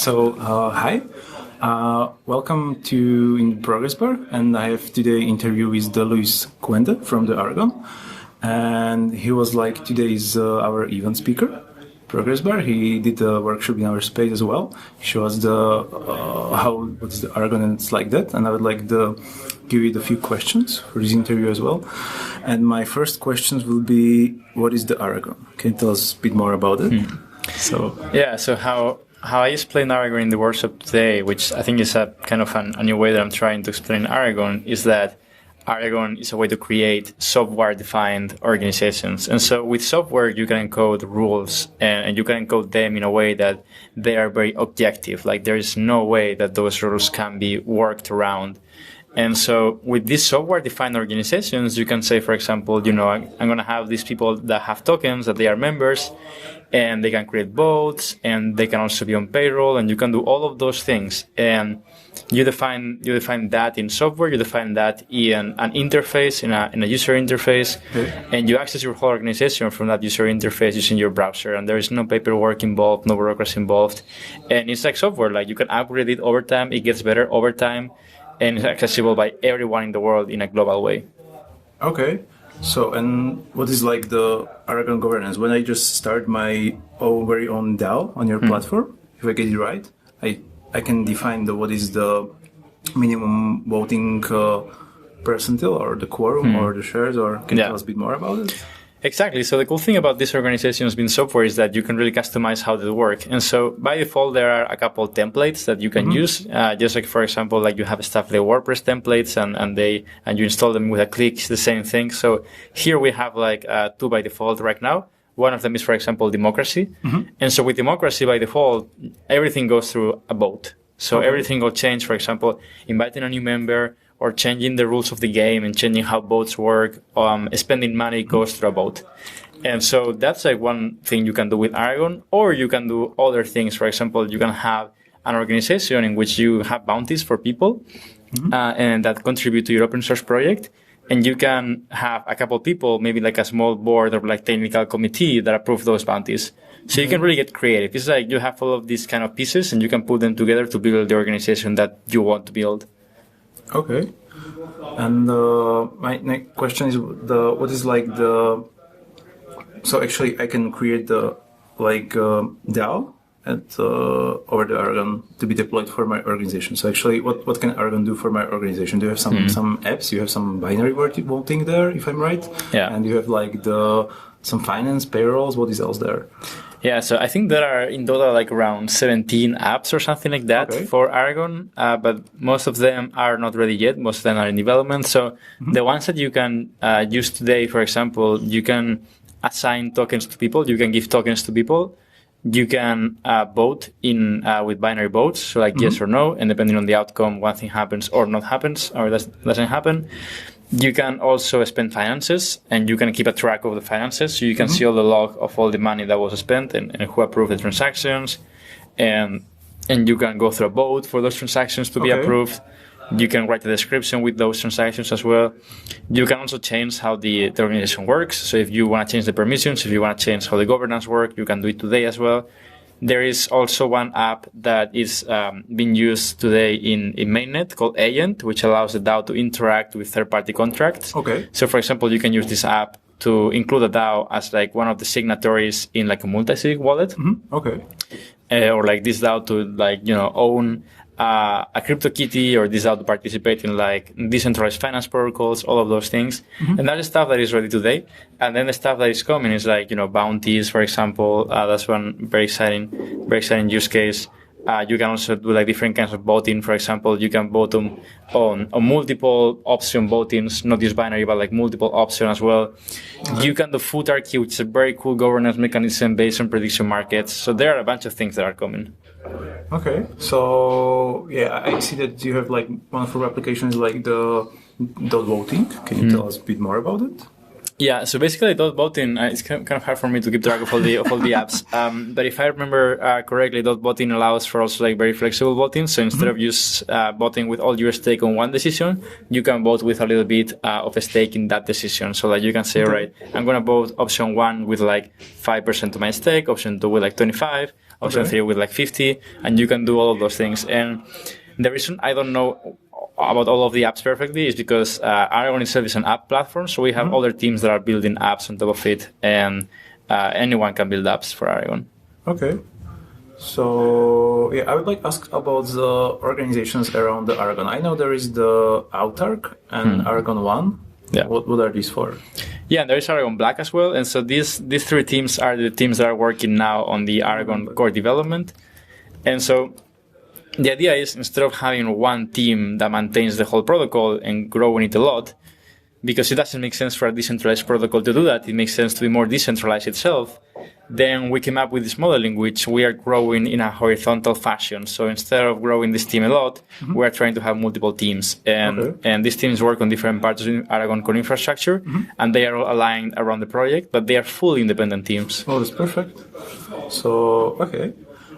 Hi. Welcome to in Progressbar, and I have today interview with Luis Cuende from the Aragon, and he was like today's our event speaker. Progressbar. He did a workshop in our space as well. He shows the what's the Aragon and it's like that. And I would like to give you a few questions for this interview as well. And my first questions will be, what is the Aragon? Can you tell us a bit more about it? So how I explain Aragon in the workshop today, which I think is a kind of a new way that I'm trying to explain Aragon, is that Aragon is a way to create software-defined organizations. And so with software, you can encode rules and you can encode them in a way that they are very objective. Like there is no way that those rules can be worked around. And so with these software-defined organizations, you can say, for example, I'm going to have these people that have tokens, that they are members, and they can create votes, and they can also be on payroll, and you can do all of those things. And you define that in software, you define that in an interface, in a user interface, and you access your whole organization from that user interface using your browser. And there is no paperwork involved, no bureaucracy involved. And it's like software, like you can upgrade it over time, it gets better over time, and it's accessible by everyone in the world in a global way. Okay. So, and what is like the Aragon governance? When I just start my very own DAO on your platform, if I get it right, I can define what is the minimum voting percentile or the quorum or the shares, or can you tell us a bit more about it? Exactly. So the cool thing about this organizations being software is that you can really customize how they work. And so by default, there are a couple of templates that you can use. Just like, for example, like you have stuff like WordPress templates and you install them with a click, it's the same thing. So here we have like two by default right now. One of them is, for example, democracy. And so with democracy by default, everything goes through a vote. So everything will change, for example, inviting a new member, or changing the rules of the game and changing how votes work, spending money goes through a vote. And so that's like one thing you can do with Aragon, or you can do other things. For example, you can have an organization in which you have bounties for people and that contribute to your open source project. And you can have a couple of people, maybe like a small board or like technical committee that approve those bounties. So you can really get creative. It's like you have all of these kind of pieces and you can put them together to build the organization that you want to build. Okay. And my next question is what is like the... So actually I can create the DAO over the Aragon to be deployed for my organization. So actually what can Aragon do for my organization? Do you have some apps? You have some binary voting there, if I'm right? Yeah. And you have like some finance, payrolls, what is else there? Yeah, so I think there are in total like around 17 apps or something like that for Aragon, but most of them are not ready yet. Most of them are in development. So the ones that you can use today, for example, you can assign tokens to people. You can give tokens to people. You can vote with binary votes, so like yes or no, and depending on the outcome, one thing happens or not happens, or doesn't happen. You can also spend finances, and you can keep a track of the finances, so you can see all the log of all the money that was spent and who approved the transactions, and you can go through a vote for those transactions to be approved. You can write a description with those transactions as well. You can also change how the organization works. So if you want to change the permissions, if you want to change how the governance works, you can do it today as well. There is also one app that is being used today in mainnet called Agent, which allows the DAO to interact with third-party contracts. So, for example, you can use this app to include a DAO as like one of the signatories in like a multi-sig wallet. Or like this DAO to own a CryptoKitty, or this DAO to participate in like decentralized finance protocols, all of those things. And that is stuff that is ready today. And then the stuff that is coming is like, bounties, for example. That's one very exciting use case. You can also do like different kinds of voting. For example, you can vote on multiple option votings, not just binary, but like multiple option as well. You can do Autark, which is a very cool governance mechanism based on prediction markets. So there are a bunch of things that are coming. Okay, so yeah, I see that you have like one of your applications like the dot voting. Can you tell us a bit more about it? Yeah, so basically dot voting, it's kind of hard for me to keep track of all the apps. But if I remember correctly, dot voting allows for also like very flexible voting. So instead of just voting with all your stake on one decision, you can vote with a little bit of a stake in that decision. So like you can say, right, I'm going to vote option 1 with like 5% of my stake, option 2 with like 25, Option 3 with like 50, and you can do all of those things. And the reason I don't know about all of the apps perfectly is because Aragon itself is an app platform, so we have other teams that are building apps on top of it, and anyone can build apps for Aragon. Okay. So, I would like to ask about the organizations around the Aragon. I know there is the Autark and Aragon.one. Yeah. What are these for? Yeah, and there is Aragon.black as well. And so these three teams are the teams that are working now on the Aragon core development. And so the idea is, instead of having one team that maintains the whole protocol and growing it a lot, because it doesn't make sense for a decentralized protocol to do that, it makes sense to be more decentralized itself, then we came up with this model in which we are growing in a horizontal fashion. So instead of growing this team a lot, we are trying to have multiple teams. And these teams work on different parts of Aragon core infrastructure, and they are all aligned around the project, but they are fully independent teams. Oh, that's perfect. So, okay.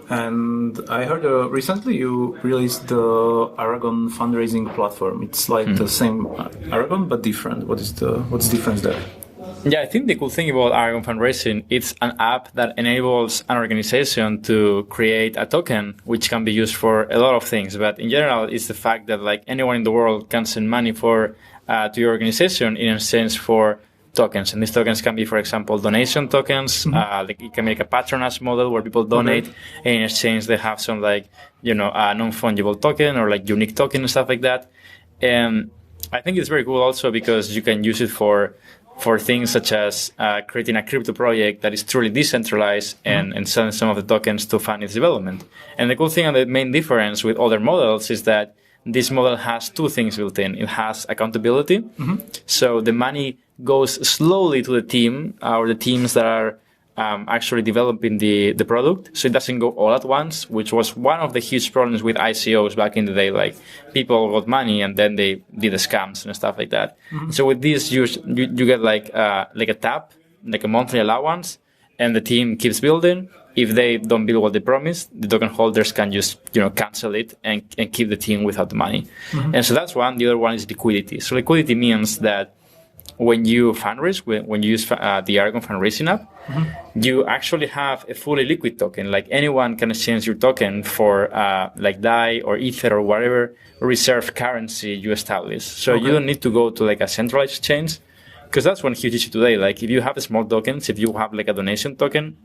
And I heard recently you released the Aragon fundraising platform. It's like the same Aragon, but different. What's the difference there? Yeah, I think the cool thing about Aragon fundraising, it's an app that enables an organization to create a token, which can be used for a lot of things. But in general, it's the fact that like anyone in the world can send money to your organization in exchange for tokens. And these tokens can be, for example, donation tokens. Like you can make a patronage model where people donate, and in exchange they have some like, a non-fungible token or like unique token and stuff like that. And I think it's very cool also because you can use it for things such as creating a crypto project that is truly decentralized and selling some of the tokens to fund its development. And the cool thing and the main difference with other models is that this model has two things built in. It has accountability. So the money goes slowly to the team or the teams that are actually developing the product. So it doesn't go all at once, which was one of the huge problems with ICOs back in the day. Like people got money and then they did the scams and stuff like that. So with this, you get like a tap, like a monthly allowance, and the team keeps building. If they don't build what they promised, the token holders can just cancel it and keep the team without the money. And so that's one. The other one is liquidity. So liquidity means that when you fundraise, when you use the Aragon fundraising app, you actually have a fully liquid token. Like anyone can exchange your token for like DAI or Ether or whatever reserve currency you establish. So you don't need to go to like a centralized exchange, because that's one huge issue today. Like if you have small tokens, if you have like a donation token,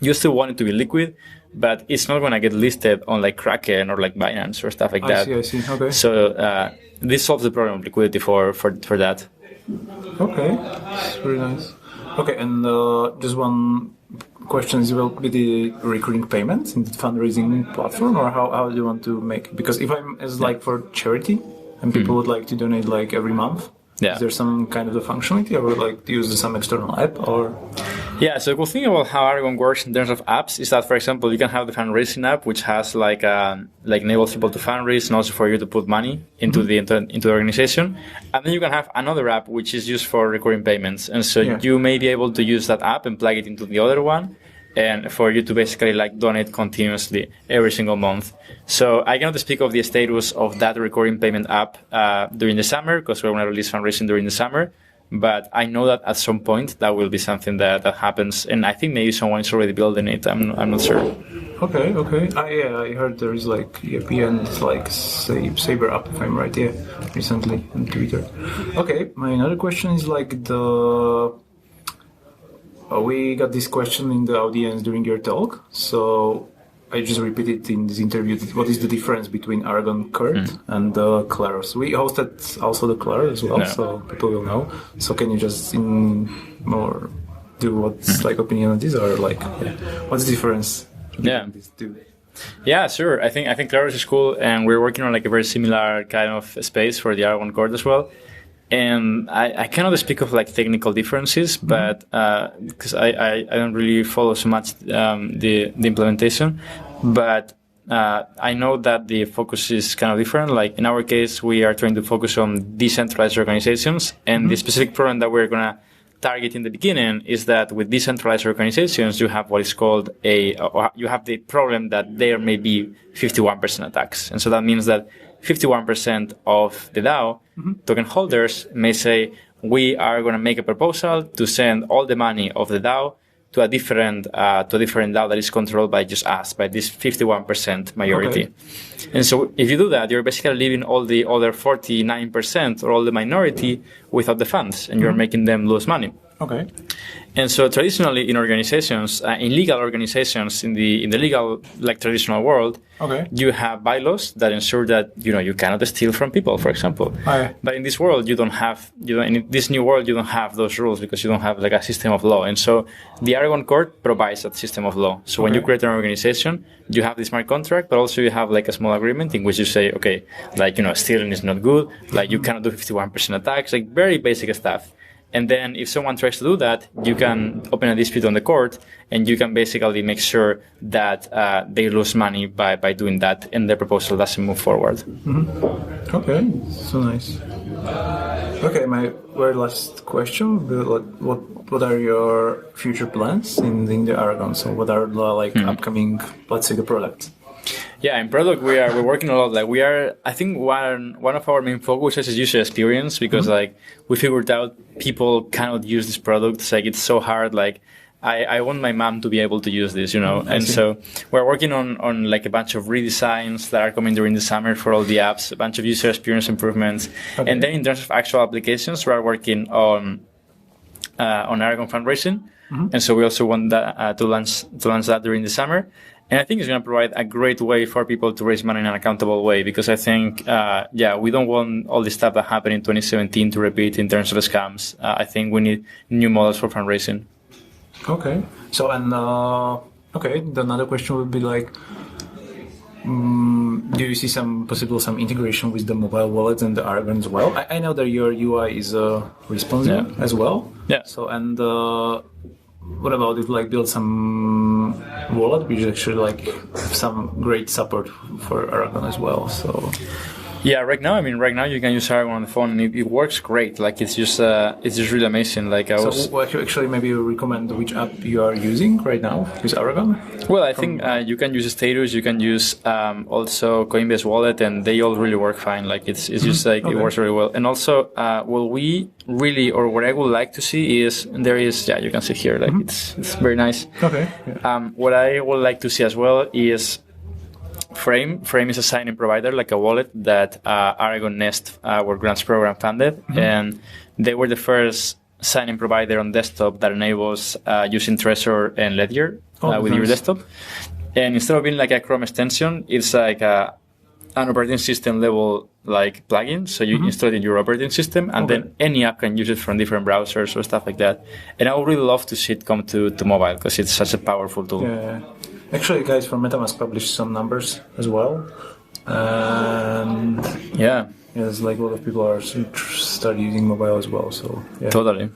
you still want it to be liquid, but it's not going to get listed on like Kraken or like Binance or stuff like that. I see. Okay. So this solves the problem of liquidity for that. Okay, that's very nice. Okay, and just one question is, will be the recurring payments in the fundraising platform, or how do you want to make it? Because if I'm as like for charity and people would like to donate like every month, is there some kind of the functionality, or would like to use some external app, or? Yeah, so the cool thing about how Aragon works in terms of apps is that, for example, you can have the fundraising app, which has like enables people to fundraise and also for you to put money into the organization. And then you can have another app which is used for recurring payments. And so you may be able to use that app and plug it into the other one, and for you to basically like donate continuously every single month. So I cannot speak of the status of that recurring payment app during the summer, because we're going to release fundraising during the summer. But I know that at some point that will be something that happens, and I think maybe someone is already building it. I'm not sure. Okay. I heard there is like and it's like Saber app, if I'm right. Yeah, recently on Twitter. Okay, my another question is like we got this question in the audience during your talk, so I just repeated in this interview what is the difference between Aragon Kurt and Kleros. We hosted also the Kleros as well, so people will know. So can you just more do what's like opinion on this, or like what's the difference between these two? Yeah, sure. I think Kleros is cool, and we're working on like a very similar kind of space for the Aragon Kurt as well. And I cannot speak of like technical differences, but because I don't really follow so much the implementation, but I know that the focus is kind of different. Like in our case, we are trying to focus on decentralized organizations, and the specific problem that we're gonna target in the beginning is that with decentralized organizations, you have what is called you have the problem that there may be 51% attacks, and so that means that 51% of the DAO token holders may say, we are going to make a proposal to send all the money of the DAO to a different DAO that is controlled by just us, by this 51% majority. Okay. And so if you do that, you're basically leaving all the other 49% or all the minority without the funds, and you're making them lose money. Okay. And so traditionally in organizations, in legal organizations, in the legal, like traditional world, you have bylaws that ensure that, you cannot steal from people, for example. But in this world, in this new world, you don't have those rules because you don't have like a system of law. And so the Aragon court provides that system of law. So when you create an organization, you have this smart contract, but also you have like a small agreement in which you say, okay, like, stealing is not good. Like you cannot do 51% attacks, like very basic stuff. And then if someone tries to do that, you can open a dispute on the court, and you can basically make sure that they lose money by doing that, and their proposal doesn't move forward. Mm-hmm. Okay, so nice. Okay, my very last question: what are your future plans in the Aragon? So what are the upcoming, let's say, the products? Yeah, in product we're working a lot. Like I think one of our main focuses is user experience, because like we figured out people cannot use this product. It's like it's so hard. Like I want my mom to be able to use this, And so we're working on like a bunch of redesigns that are coming during the summer for all the apps, a bunch of user experience improvements. Okay. And then in terms of actual applications, we're working on Aragon fundraising. And so we also want that to launch that during the summer. And I think it's going to provide a great way for people to raise money in an accountable way, because I think, we don't want all the stuff that happened in 2017 to repeat in terms of scams. I think we need new models for fundraising. Okay. So, and, the another question would be like, do you see some integration with the mobile wallet and the Aragon as well? I know that your UI is responsive as well. Yeah. So, and what about if build some wallet which actually some great support for Aragon as well? So yeah, right now you can use Aragon on the phone, and it works great. Like it's just really amazing. Actually, maybe you recommend which app you are using right now with Aragon? Well, I think you can use Status, you can use also Coinbase Wallet, and they all really work fine. Like it's just it works really well. And also, what I would like to see is you can see here, it's very nice. Okay. Yeah. What I would like to see as well is Frame is a sign-in provider, like a wallet that Aragon Nest, our grants program, funded, and they were the first sign-in provider on desktop that enables using Trezor and Ledger with your desktop. And instead of being like a Chrome extension, it's like an operating system level plugin. So you install it in your operating system, and then any app can use it from different browsers or stuff like that. And I would really love to see it come to mobile, because it's such a powerful tool. Yeah. Actually, guys from MetaMask published some numbers as well, and it's like a lot of people are start using mobile as well. So yeah. Totally.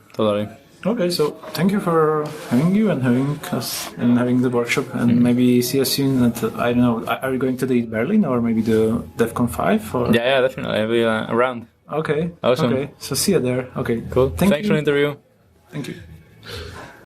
Okay, so thank you for having you and having us and having the workshop, and maybe see us soon at, I don't know, are you going to the Berlin or maybe the DevCon 5? Or? Yeah, definitely. I'll be around. Okay. Awesome. Okay, so see you there. Okay, cool. Thanks for the interview. Thank you.